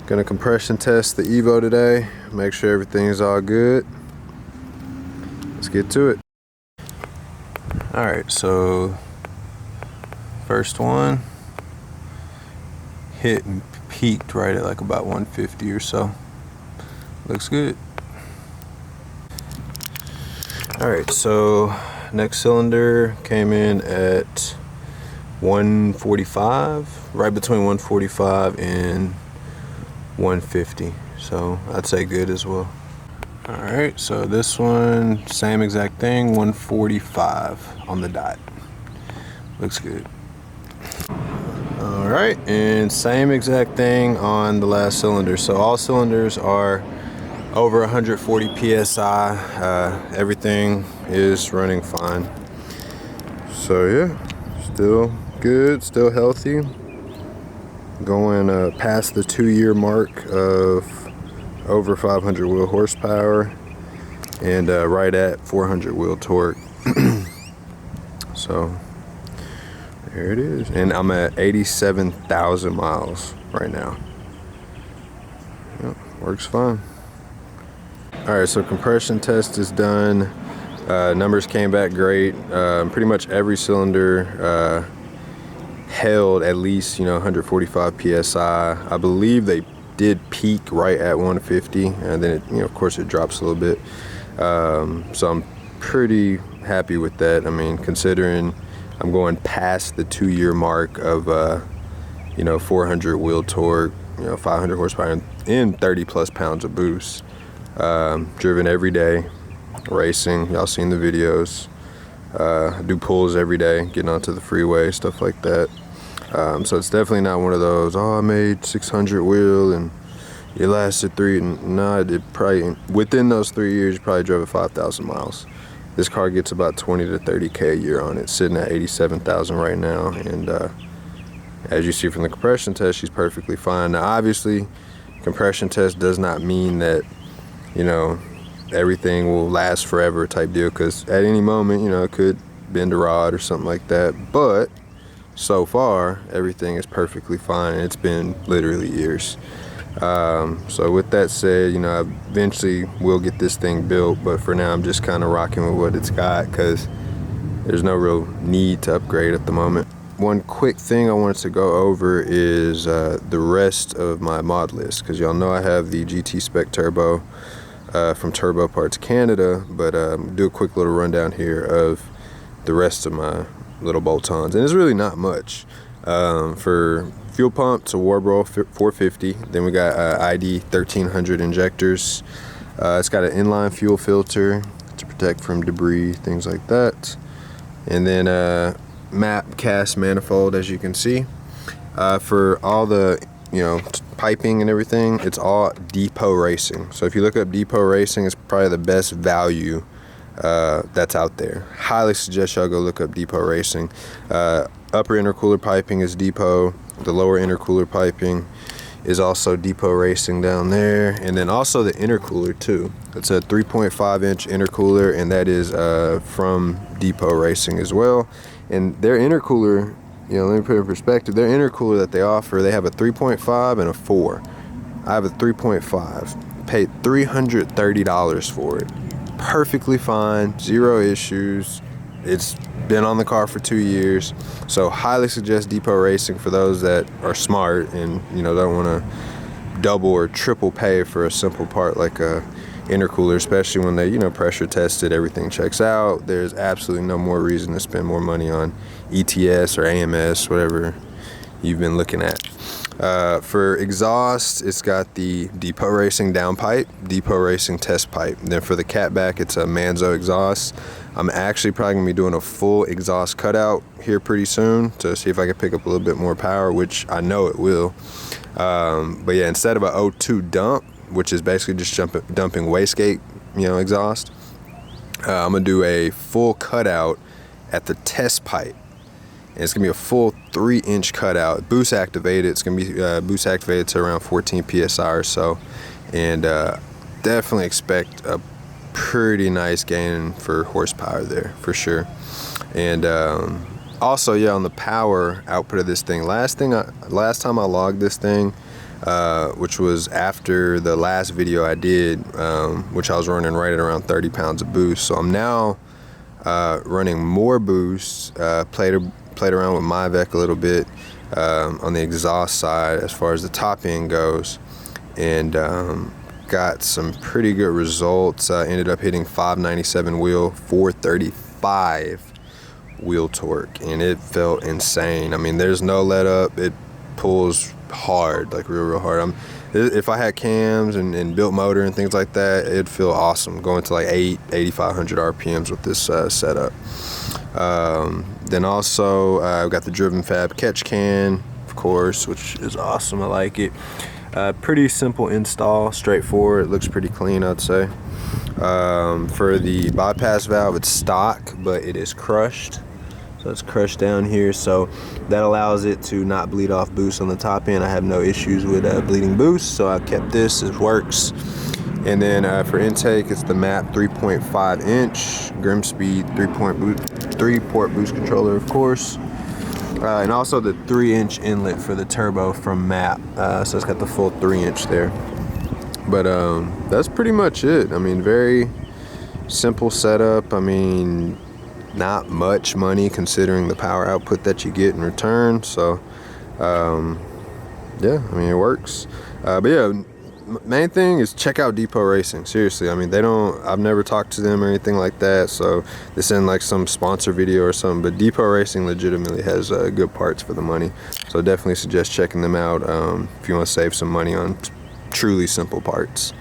Gonna compression test the Evo today, make sure everything's all good. Let's get to it. Alright, so first one hit and peaked right at like about 150 or so. Looks good. Alright, so next cylinder came in at 145, right between 145 and 150, so I'd say good as well. All right, so this one, same exact thing, 145 on the dot. Looks good. All right, and same exact thing on the last cylinder. So all cylinders are over 140 psi. Everything is running fine. So yeah, still good, still healthy. Going past the 2-year mark of over 500 wheel horsepower and right at 400 wheel torque. So there it is, and I'm at 87,000 miles right now. Yep, works fine. All right, so compression test is done. Numbers came back great. Pretty much every cylinder held at least 145 psi. I believe they did peak right at 150, and then it, of course it drops a little bit. So I'm pretty happy with that. I mean, considering I'm going past the 2-year mark of 400 wheel torque, 500 horsepower and 30 plus pounds of boost. Driven every day, racing. Y'all seen the videos. I do pulls every day, getting onto the freeway, stuff like that. So it's definitely not one of those, oh, I made 600 wheel and it lasted 3. No, it probably, within those 3 years, you probably drove it 5,000 miles. This car gets about 20 to 30K a year on it, sitting at 87,000 right now. And as you see from the compression test, she's perfectly fine. Now, obviously, compression test does not mean that, everything will last forever type deal, because at any moment, it could bend a rod or something like that. But so far, everything is perfectly fine. It's been literally years. So with that said, I eventually will get this thing built, but for now I'm just kind of rocking with what it's got because there's no real need to upgrade at the moment. One quick thing I wanted to go over is the rest of my mod list, because y'all know I have the GT Spec Turbo from Turbo Parts Canada, but do a quick little rundown here of the rest of my little bolt-ons, and it's really not much. For fuel pump, it's a Warbro 450. Then we got ID 1300 injectors. It's got an inline fuel filter to protect from debris, things like that. And then MAP cast manifold, as you can see. For all the piping and everything, it's all Depot Racing. So if you look up Depot Racing, it's probably the best value that's out there. Highly suggest y'all go look up Depot Racing. Upper intercooler piping is Depot. The lower intercooler piping is also Depot Racing down there. And then also the intercooler too. It's a 3.5 inch intercooler, and that is from Depot Racing as well. And their intercooler, let me put it in perspective, their intercooler that they offer, they have a 3.5 and a 4. I have a 3.5, paid $330 for it. Perfectly fine, zero issues. It's been on the car for 2 years, so highly suggest Depot Racing for those that are smart and don't want to double or triple pay for a simple part like a intercooler, especially when they pressure tested, everything checks out. There's absolutely no more reason to spend more money on ETS or AMS, whatever you've been looking at. For exhaust, it's got the Depot Racing downpipe, Depot Racing test pipe. Then for the catback, it's a Manzo exhaust. I'm actually probably gonna be doing a full exhaust cutout here pretty soon to see if I can pick up a little bit more power, which I know it will. But yeah, instead of a O2 dump, which is basically just dumping wastegate, exhaust, I'm gonna do a full cutout at the test pipe. And it's gonna be a full 3-inch cutout, boost activated. It's gonna be boost activated to around 14 psi or so, and definitely expect a pretty nice gain for horsepower there for sure. And also, yeah, on the power output of this thing, last time I logged this thing, which was after the last video I did, which I was running right at around 30 pounds of boost. So I'm now running more boost, played around with MyVec a little bit on the exhaust side as far as the top end goes, and got some pretty good results. Ended up hitting 597 wheel, 435 wheel torque, and it felt insane. I mean, there's no let up. It pulls hard, like real hard. If I had cams and built motor and things like that, it'd feel awesome going to like 8,500 RPMs with this setup. Then also I've got the Driven Fab catch can, of course, which is awesome. I like it. Pretty simple install, straightforward. It looks pretty clean, I'd say. For the bypass valve, it's stock, but it is crushed. So it's crushed down here, so that allows it to not bleed off boost on the top end. I have no issues with bleeding boost, so I kept this. It works. And then for intake, it's the MAP 3.5 inch Grimspeed 3-port boost controller, of course. And also the 3-inch inlet for the turbo from MAP. So it's got the full 3-inch there. But that's pretty much it. I mean, very simple setup. I mean, not much money considering the power output that you get in return. So yeah, I mean, it works. But yeah, main thing is check out Depot Racing. Seriously, I mean, I've never talked to them or anything like that, so this isn't like some sponsor video or something, but Depot Racing legitimately has good parts for the money. So definitely suggest checking them out if you want to save some money on truly simple parts.